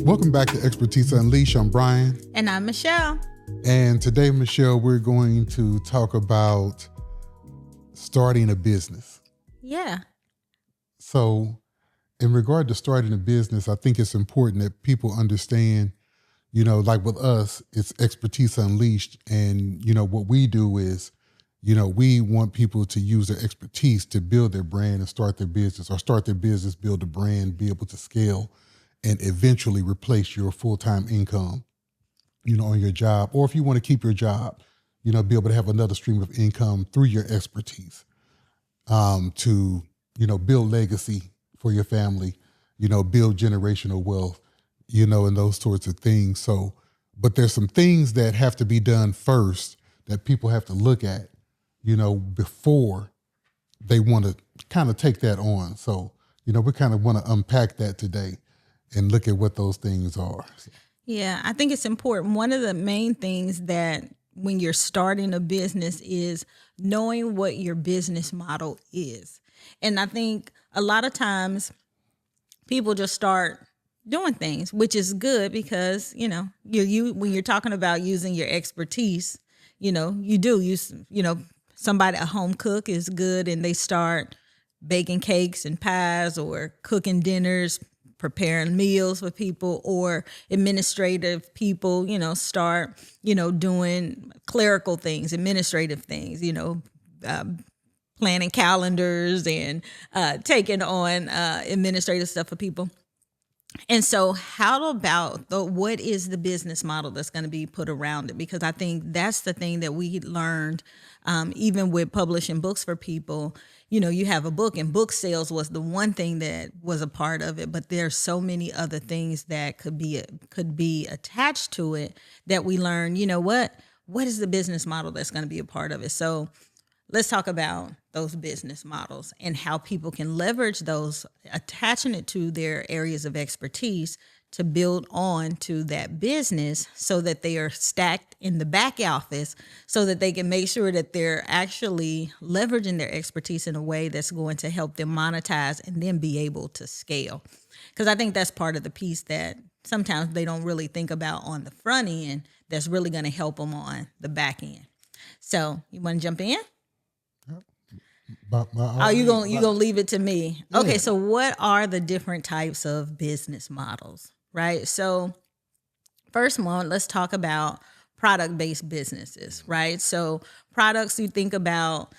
Welcome back to Expertise Unleashed. I'm Brian. And I'm Michelle. And today, Michelle, we're going to talk about starting a business. Yeah. So in regard to starting a business, I think it's important that people understand, like with us, it's Expertise Unleashed. And, what we do is, we want people to use their expertise to build their brand and start their business, or start their business, build a brand, be able to scale and eventually replace your full-time income, on your job. Or if you want to keep your job, be able to have another stream of income through your expertise, to, build legacy for your family, build generational wealth, and those sorts of things. So, but there's some things that have to be done first that people have to look at, before they want to kind of take that on. So, we kind of want to unpack that today and look at what those things are. Yeah, I think it's important. One of the main things that when you're starting a business is knowing what your business model is. And I think a lot of times people just start doing things, which is good because, when you're talking about using your expertise, somebody, a home cook is good and they start baking cakes and pies or cooking dinners, preparing meals for people, or administrative people, start, doing clerical things, administrative things, planning calendars and taking on administrative stuff for people. And so how about what is the business model that's going to be put around it? Because I think that's the thing that we learned, even with publishing books for people. You have a book, and book sales was the one thing that was a part of it, but there's so many other things that could be attached to it that we learn, what is the business model that's going to be a part of it? So let's talk about those business models and how people can leverage those, attaching it to their areas of expertise to build on to that business so that they are stacked in the back office so that they can make sure that they're actually leveraging their expertise in a way that's going to help them monetize and then be able to scale. Because I think that's part of the piece that sometimes they don't really think about on the front end that's really going to help them on the back end. So you want to jump in? You gonna leave it to me? Yeah. Okay, so what are the different types of business models, right? So first one, let's talk about product-based businesses, right? So products, you think about,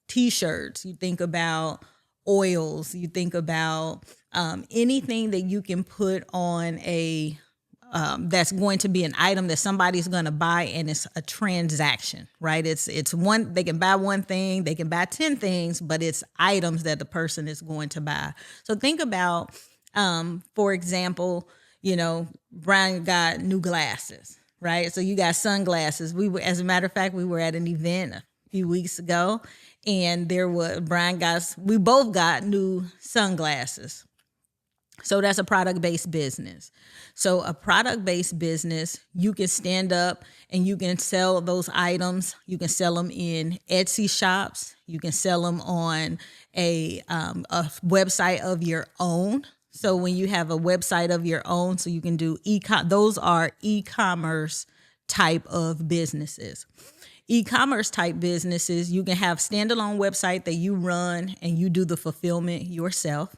T-shirts, you think about oils, you think about anything that you can put on that's going to be an item that somebody's going to buy, and it's a transaction, right? It's one, they can buy one thing, they can buy 10 things, but it's items that the person is going to buy. So think about, for example, Brian got new glasses, right? So you got sunglasses. As a matter of fact, we were at an event a few weeks ago, and we both got new sunglasses. So that's a product-based business. So a product-based business, you can stand up and you can sell those items. You can sell them in Etsy shops. You can sell them on a website of your own. So when you have a website of your own, so you can do those are e-commerce type of businesses. E-commerce type businesses, you can have standalone website that you run and you do the fulfillment yourself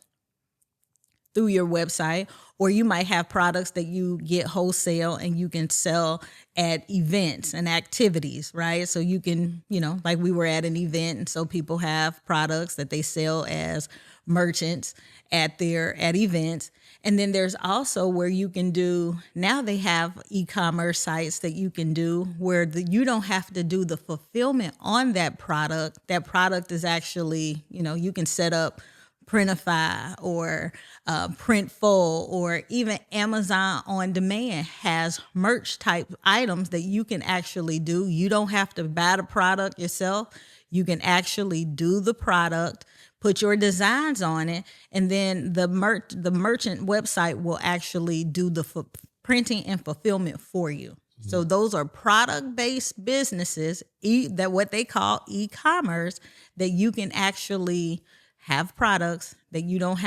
through your website, or you might have products that you get wholesale and you can sell at events and activities, right? So you can, like we were at an event, and so people have products that they sell as merchants at events. And then there's also where you can do, now they have e-commerce sites that you can do where you don't have to do the fulfillment on that product. That product is actually, you can set up Printify or Printful, or even Amazon On Demand has merch type items that you can actually do. You don't have to buy the product yourself. You can actually do the product, put your designs on it, and then the merchant website will actually do the printing and fulfillment for you. So those are product-based businesses, that what they call e-commerce, that you can actually have products that you don't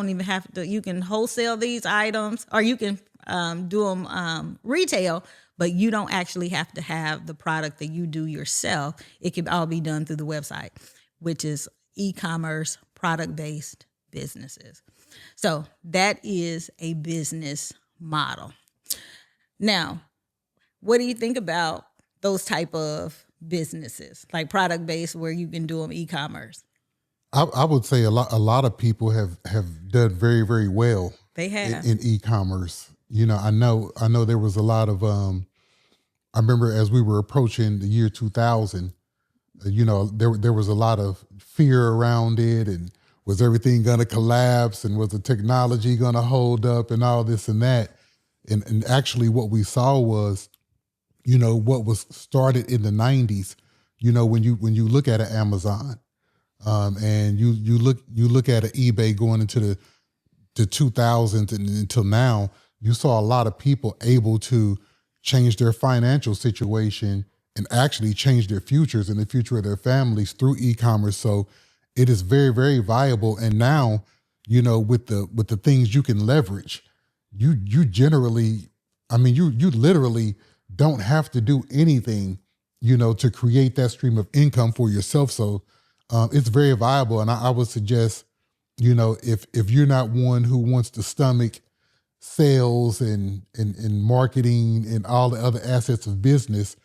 even have to, you can wholesale these items, or you can do them retail, but you don't actually have to have the product that you do yourself. It can all be done through the website, which is e-commerce product-based businesses. So that is a business model. Now, what do you think about those type of businesses, like product-based, where you can do them e-commerce? I would say a lot of people have done very, very well. They have in e-commerce. I know there was a lot of I remember as we were approaching the year 2000, there was a lot of fear around it, and was everything going to collapse, and was the technology going to hold up, and all this and that. And actually what we saw was, what was started in the 90s, when you look at an Amazon, and you look at an eBay going into the 2000s and until now, you saw a lot of people able to change their financial situation and actually change their futures and the future of their families through e-commerce. So it is very, very viable. And now, with the things you can leverage, you generally, you literally don't have to do anything, to create that stream of income for yourself. So it's very viable. And I would suggest, if you're not one who wants to stomach sales and marketing and all the other assets of business,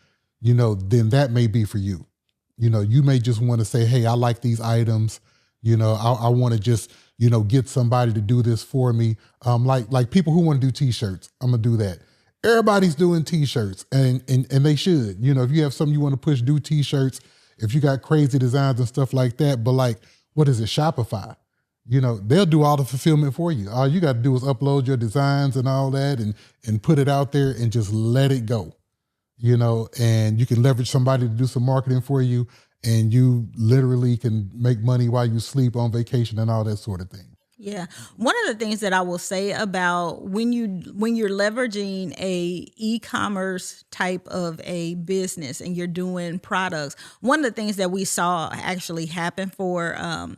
then that may be for you. You may just want to say, hey, I like these items. I want to just, get somebody to do this for me. Like people who want to do t-shirts, I'm going to do that. Everybody's doing t-shirts and they should. If you have something you want to push, do t-shirts. If you got crazy designs and stuff like that, but like, what is it, Shopify? They'll do all the fulfillment for you. All you got to do is upload your designs and all that and put it out there and just let it go, and you can leverage somebody to do some marketing for you, and you literally can make money while you sleep, on vacation, and all that sort of thing. Yeah. One of the things that I will say about when you're leveraging a e-commerce type of a business and you're doing products, one of the things that we saw actually happen for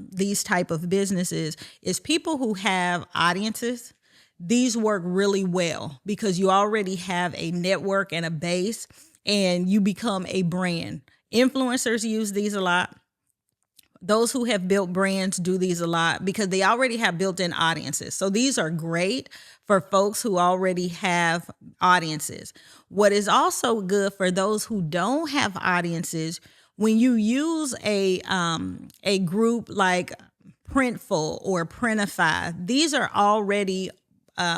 these type of businesses is people who have audiences. These work really well because you already have a network and a base, and you become a brand. Influencers use these a lot. Those who have built brands do these a lot because they already have built-in audiences. So these are great for folks who already have audiences. What is also good for those who don't have audiences, when you use a group like Printful or Printify, these are already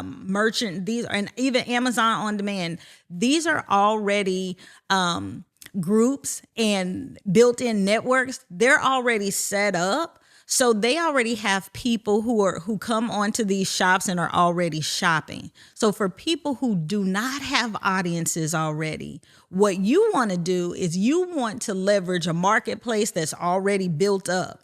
merchant. These are, and even Amazon On Demand. These are already groups and built-in networks. They're already set up, so they already have people who come onto these shops and are already shopping. So for people who do not have audiences already, what you want to do is you want to leverage a marketplace that's already built up.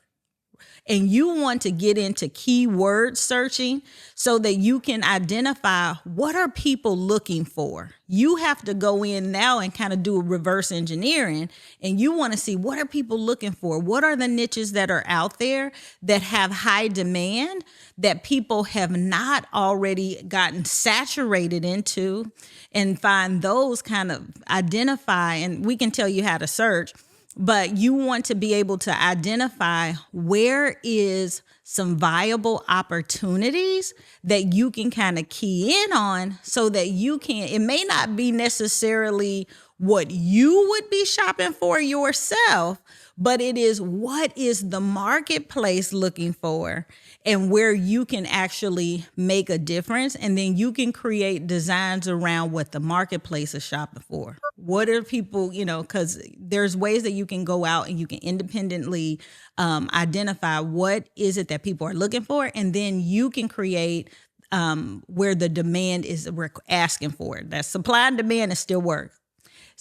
And you want to get into keyword searching so that you can identify what are people looking for. You have to go in now and kind of do a reverse engineering, and you want to see what are people looking for? What are the niches that are out there that have high demand that people have not already gotten saturated into, and find those, kind of identify, and we can tell you how to search. But you want to be able to identify where is some viable opportunities that you can kind of key in on so that you can, it may not be necessarily what you would be shopping for yourself, but it is what is the marketplace looking for and where you can actually make a difference. And then you can create designs around what the marketplace is shopping for. What are people, because there's ways that you can go out and you can independently identify what is it that people are looking for. And then you can create where the demand is asking for it. That supply and demand is still work.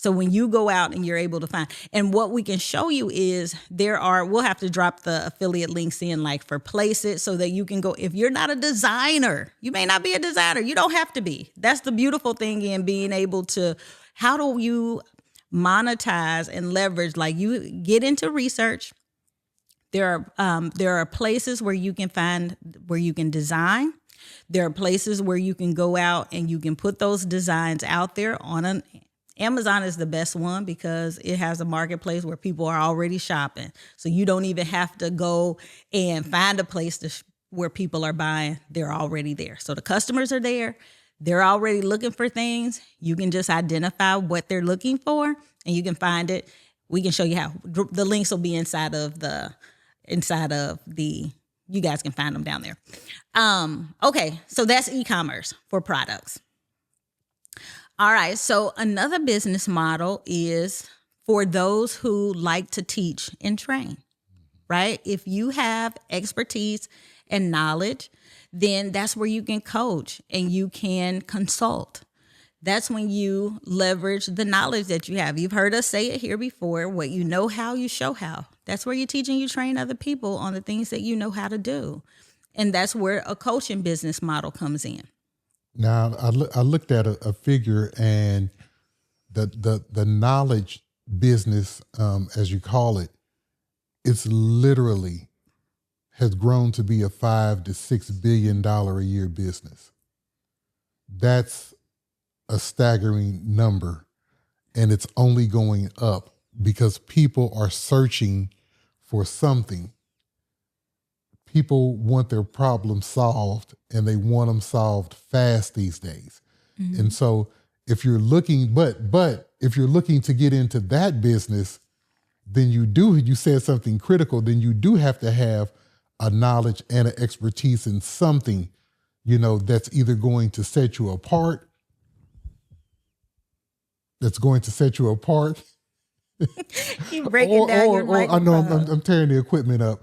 So when you go out and you're able to find, and what we can show you is we'll have to drop the affiliate links in like for Place It so that you can go, if you're not a designer, you may not be a designer. You don't have to be. That's the beautiful thing in being able to, how do you monetize and leverage? Like you get into research. There are places where you can find, where you can design. There are places where you can go out and you can put those designs out there on an Amazon is the best one because it has a marketplace where people are already shopping. So you don't even have to go and find a place where people are buying. They're already there. So the customers are there. They're already looking for things. You can just identify what they're looking for and you can find it. We can show you how. The links will be inside of the, you guys can find them down there. Okay, so that's e-commerce for products. All right, so another business model is for those who like to teach and train, right? If you have expertise and knowledge, then that's where you can coach and you can consult. That's when you leverage the knowledge that you have. You've heard us say it here before, what you know how, you show how. That's where you teach and you train other people on the things that you know how to do. And that's where a coaching business model comes in. Now, I looked at a figure, and the knowledge business, as you call it, it's literally has grown to be a $5 to $6 billion a year business. That's a staggering number, and it's only going up because people are searching for something. People want their problems solved, and they want them solved fast these days. Mm-hmm. And so if you're looking, but if you're looking to get into that business, then you said something critical, then you do have to have a knowledge and an expertise in something, that's either going to set you apart, Keep breaking down your microphone. I know I'm tearing the equipment up.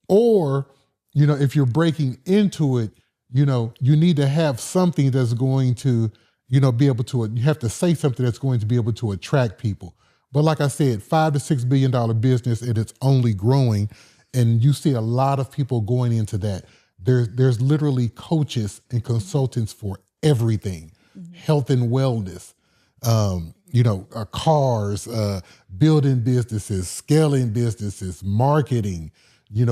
Or, if you're breaking into it, you need to have something that's going to, be able to, you have to say something that's going to be able to attract people. But like I said, $5 to $6 billion business, and it's only growing. And you see a lot of people going into that. There's literally coaches and consultants for everything, health and wellness, cars, building businesses, scaling businesses, marketing,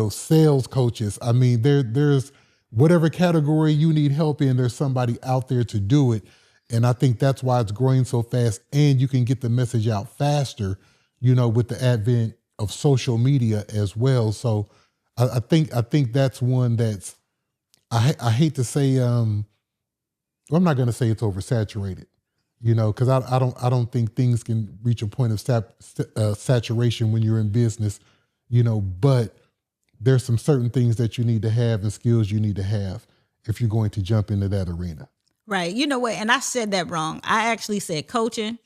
sales coaches. I mean, there's whatever category you need help in, there's somebody out there to do it. And I think that's why it's growing so fast, and you can get the message out faster, with the advent of social media as well. So I think that's one that's, I hate to say, I'm not going to say it's oversaturated, because I don't think things can reach a point of saturation when you're in business, but there's some certain things that you need to have and skills you need to have if you're going to jump into that arena. Right. You know what? And I said that wrong. I actually said coaching,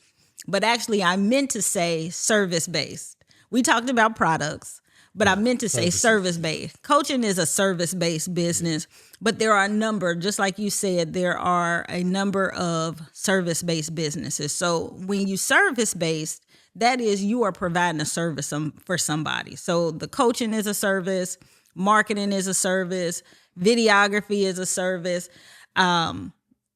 but actually I meant to say service-based. We talked about products, but I meant to say service-based. Coaching is a service-based business, but there are a number, just like you said, there are a number of service-based businesses. So when you service-based, that is, you are providing a service for somebody. So the coaching is a service, marketing is a service, videography is a service.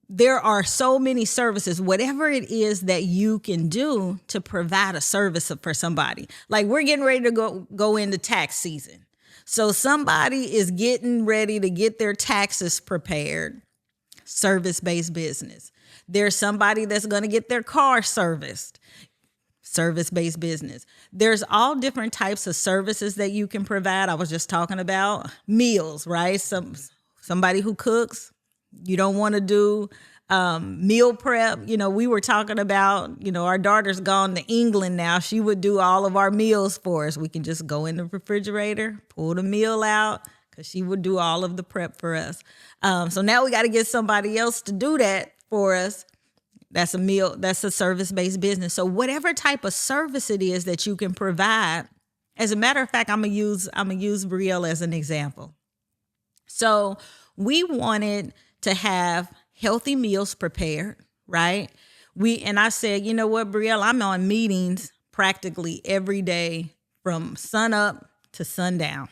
There are so many services, whatever it is that you can do to provide a service for somebody. Like we're getting ready to go into tax season. So somebody is getting ready to get their taxes prepared, service-based business. There's somebody that's going to get their car serviced, service-based business. There's all different types of services that you can provide. I was just talking about meals, right? Somebody who cooks. You don't want to do meal prep. We were talking about, our daughter's gone to England now. She would do all of our meals for us. We can just go in the refrigerator, pull the meal out, because she would do all of the prep for us. So now we got to get somebody else to do that for us. That's a service-based business. So whatever type of service it is that you can provide, as a matter of fact, I'm gonna use Brielle as an example. So we wanted to have healthy meals prepared, right? And I said, you know what, Brielle, I'm on meetings practically every day from sun up to sundown.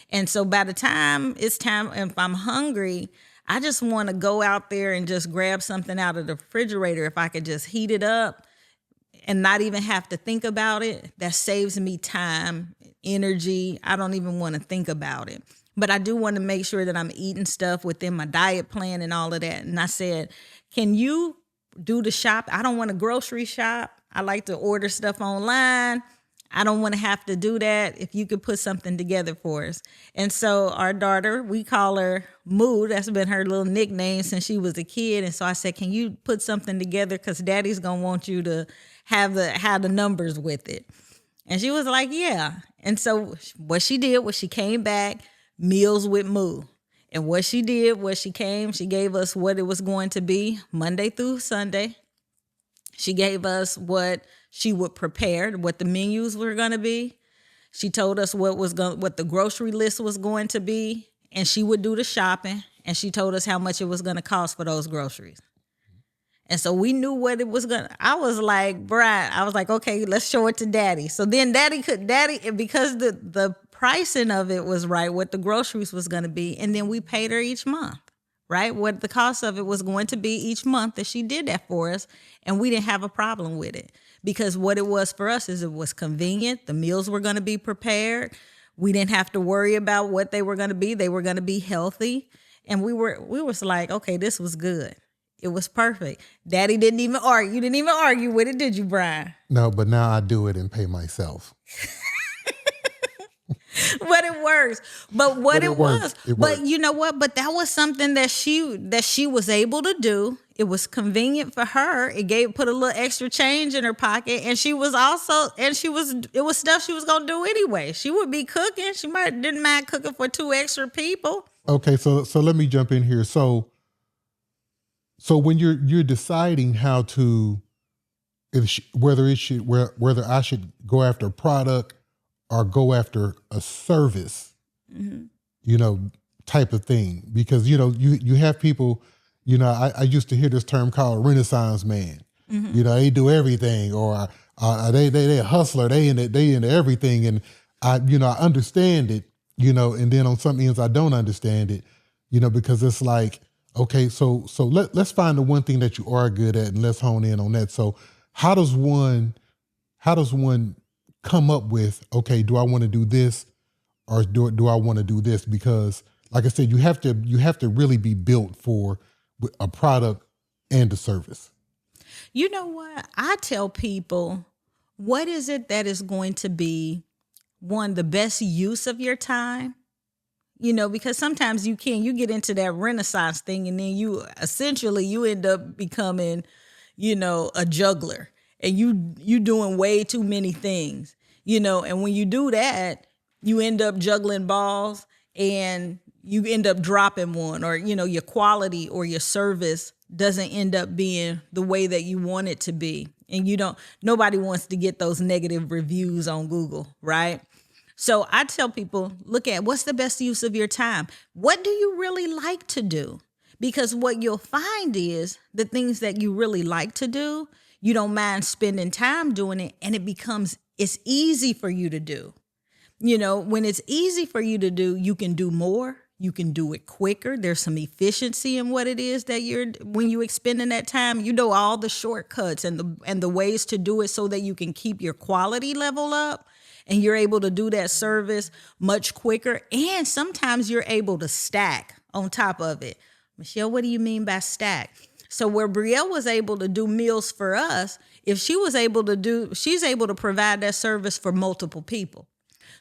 And so by the time it's time, if I'm hungry, I just want to go out there and just grab something out of the refrigerator. If I could just heat it up and not even have to think about it, that saves me time, energy. I don't even want to think about it. But I do want to make sure that I'm eating stuff within my diet plan and all of that. And I said, can you do the shop? I don't want to grocery shop. I like to order stuff online. I don't want to have to do that. If you could put something together for us. And so our daughter, we call her Moo. That's been her little nickname since she was a kid. And so I said, can you put something together? Because daddy's going to want you to have the numbers with it. And she was like, yeah. And so what she did was she came back, Meals with Moo. And what she did was she gave us what it was going to be Monday through Sunday. She gave us what she would prepare, what the menus were going to be. She told us what the grocery list was going to be, and she would do the shopping, and she told us how much it was going to cost for those groceries. And so we knew what it was going to. I was like, Brad, I was like, okay, let's show it to daddy. So then daddy, because the pricing of it was right, what the groceries was going to be, and then we paid her each month. Right? What the cost of it was going to be each month that she did that for us. And we didn't have a problem with it because what it was for us is it was convenient. The meals were going to be prepared. We didn't have to worry about what they were going to be. They were going to be healthy. And we was like, okay, this was good. It was perfect. Daddy didn't even argue. You didn't even argue with it, did you, Brian? No, but now I do it and pay myself. But it works. But you know what? But that was something that she was able to do. It was convenient for her. It put a little extra change in her pocket, and it was stuff she was gonna do anyway. She would be cooking. She didn't mind cooking for 2 extra people. Okay, so let me jump in here. So when you're deciding how to whether I should go after a product or go after a service, type of thing. Because, you have people, I used to hear this term called Renaissance man. They do everything, or they a hustler, they into everything. And I understand it, and then on some ends I don't understand it, because it's like, okay, so let's find the one thing that you are good at and let's hone in on that. So how does one come up with, okay, do I want to do this or do I want to do this? Because like I said, you have to really be built for a product and a service. You know what? I tell people, what is it that is going to be the best use of your time? Because sometimes you get into that Renaissance thing and then you end up becoming, a juggler. And you doing way too many things, and when you do that, you end up juggling balls and you end up dropping one, or, your quality or your service doesn't end up being the way that you want it to be. And nobody wants to get those negative reviews on Google, right? So I tell people, look at what's the best use of your time. What do you really like to do? Because what you'll find is the things that you really like to do, you don't mind spending time doing it, and it's easy for you to do. When it's easy for you to do, you can do more. You can do it quicker. There's some efficiency in what it is that when you expending that time, all the shortcuts and the ways to do it so that you can keep your quality level up, and you're able to do that service much quicker. And sometimes you're able to stack on top of it. Michelle, what do you mean by stack? So where Brielle was able to do meals for us, she's able to provide that service for multiple people.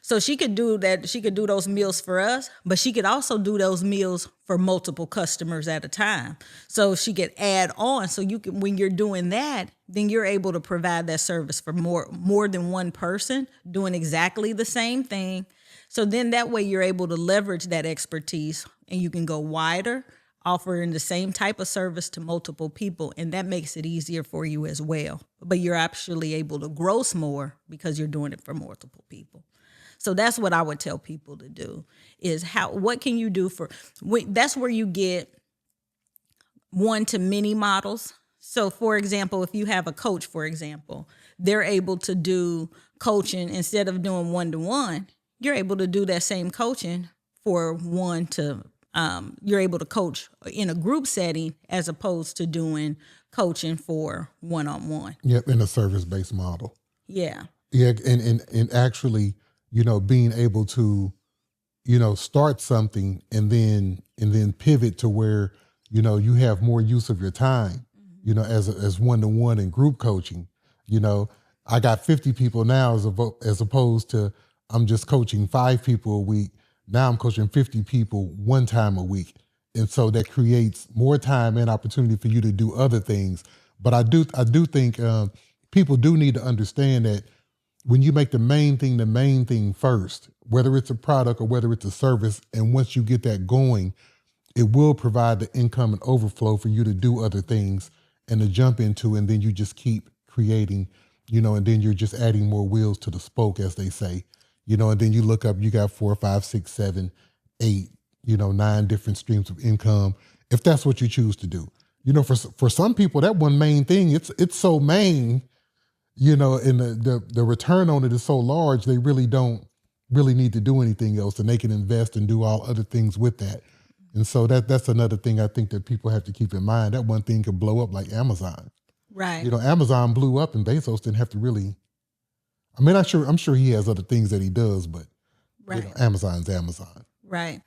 So she could do that. She could do those meals for us, but she could also do those meals for multiple customers at a time. So she could add on. So when you're doing that, then you're able to provide that service for more than one person doing exactly the same thing. So then that way you're able to leverage that expertise and you can go wider, offering the same type of service to multiple people, and that makes it easier for you as well. But you're actually able to gross more because you're doing it for multiple people. So that's what I would tell people to do is what can you do that's where you get one-to-many models. So, for example, if you have a coach, for example, they're able to do coaching instead of doing one-to-one. You're able to do that same coaching for one to. You're able to coach in a group setting as opposed to doing coaching for one-on-one. Yep, in a service-based model. Yeah. Yeah, and actually, being able to, start something and then pivot to where, you have more use of your time, as one-to-one and group coaching. I got 50 people now as opposed to I'm just coaching 5 people a week. Now I'm coaching 50 people one time a week. And so that creates more time and opportunity for you to do other things. But I do think people do need to understand that when you make the main thing first, whether it's a product or whether it's a service, and once you get that going, it will provide the income and overflow for you to do other things and to jump into, and then you just keep creating, and then you're just adding more wheels to the spoke, as they say, and then you look up, you got 4, 5, 6, 7, 8, 9 different streams of income, if that's what you choose to do. For some people, that one main thing, it's so main, and the return on it is so large, they really don't really need to do anything else, and they can invest and do all other things with that. And so that's another thing I think that people have to keep in mind. That one thing could blow up like Amazon. Right. Amazon blew up and Bezos didn't have to really, I'm sure he has other things that he does, but right. Amazon's Amazon. Right.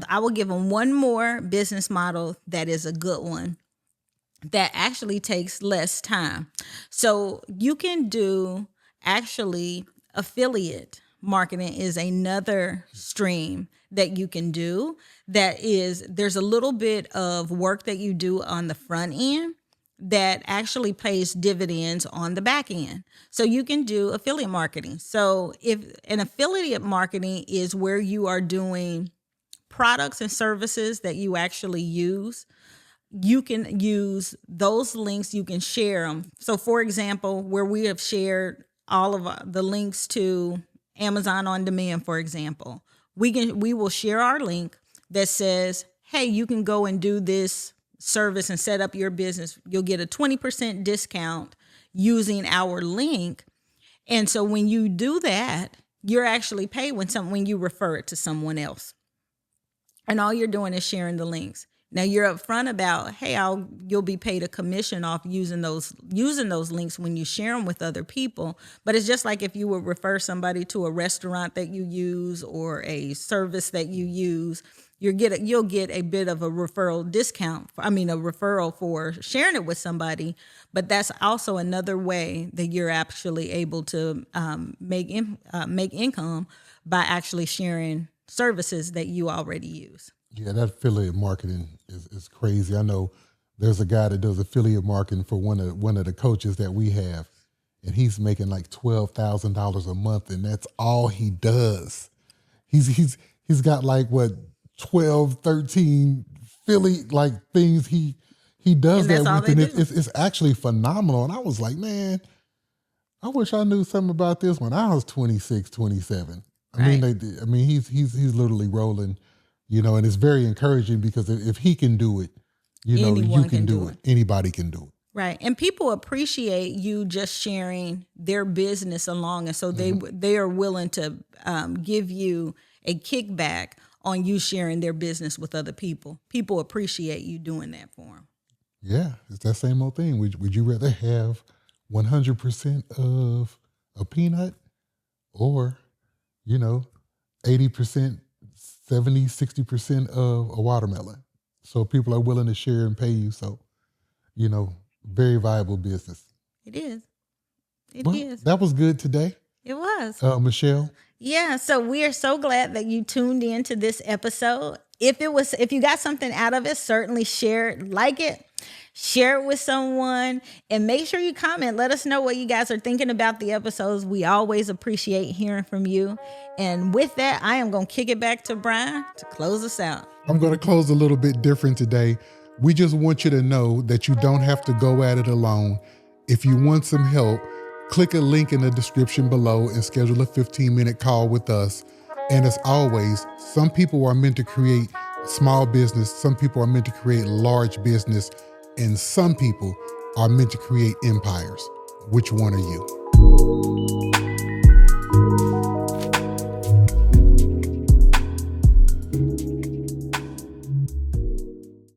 I will give them one more business model that is a good one that actually takes less time. So you can do actually affiliate marketing is another stream that you can do. There's a little bit of work that you do on the front end that actually pays dividends on the back end. So you can do affiliate marketing. So if an affiliate marketing is where you are doing products and services that you actually use, you can use those links, you can share them. So for example, where we have shared all of the links to Amazon On Demand, for example, we will share our link that says, hey, you can go and do this service and set up your business. You'll get a 20% discount using our link. And so when you do that, you're actually paid when you refer it to someone else. And all you're doing is sharing the links. Now you're upfront about, hey, you'll be paid a commission off using those links when you share them with other people. But it's just like if you would refer somebody to a restaurant that you use or a service that you use, you'll get a bit of a referral discount. A referral for sharing it with somebody. But that's also another way that you're actually able to make income by actually sharing services that you already use. Yeah, that affiliate marketing is crazy. I know there's a guy that does affiliate marketing for one of the coaches that we have, and he's making like $12,000 a month, and that's all he does. He's got like 12, 13 affiliate like things he does that with, and it's actually phenomenal. And I was like, man, I wish I knew something about this when I was 26, 27. Right. He's literally rolling. And it's very encouraging because if he can do it, Anyone you can do it. Anybody can do it. Right. And people appreciate you just sharing their business along. And so they are willing to give you a kickback on you sharing their business with other people. People appreciate you doing that for them. Yeah. It's that same old thing. Would you rather have 100% of a peanut or, 80%, 70, 60% of a watermelon? So people are willing to share and pay you. So, very viable business. It is. It Well, is. That was good today. It was. Michelle. Yeah. So we are so glad that you tuned in to this episode. If you got something out of it, certainly share it, like it, share it with someone, and make sure you comment. Let us know what you guys are thinking about the episodes. We always appreciate hearing from you. And with that, I am going to kick it back to Brian to close us out. I'm going to close a little bit different today. We just want you to know that you don't have to go at it alone. If you want some help, click a link in the description below and schedule a 15-minute call with us. And as always, some people are meant to create small business. Some people are meant to create large business. And some people are meant to create empires. Which one are you?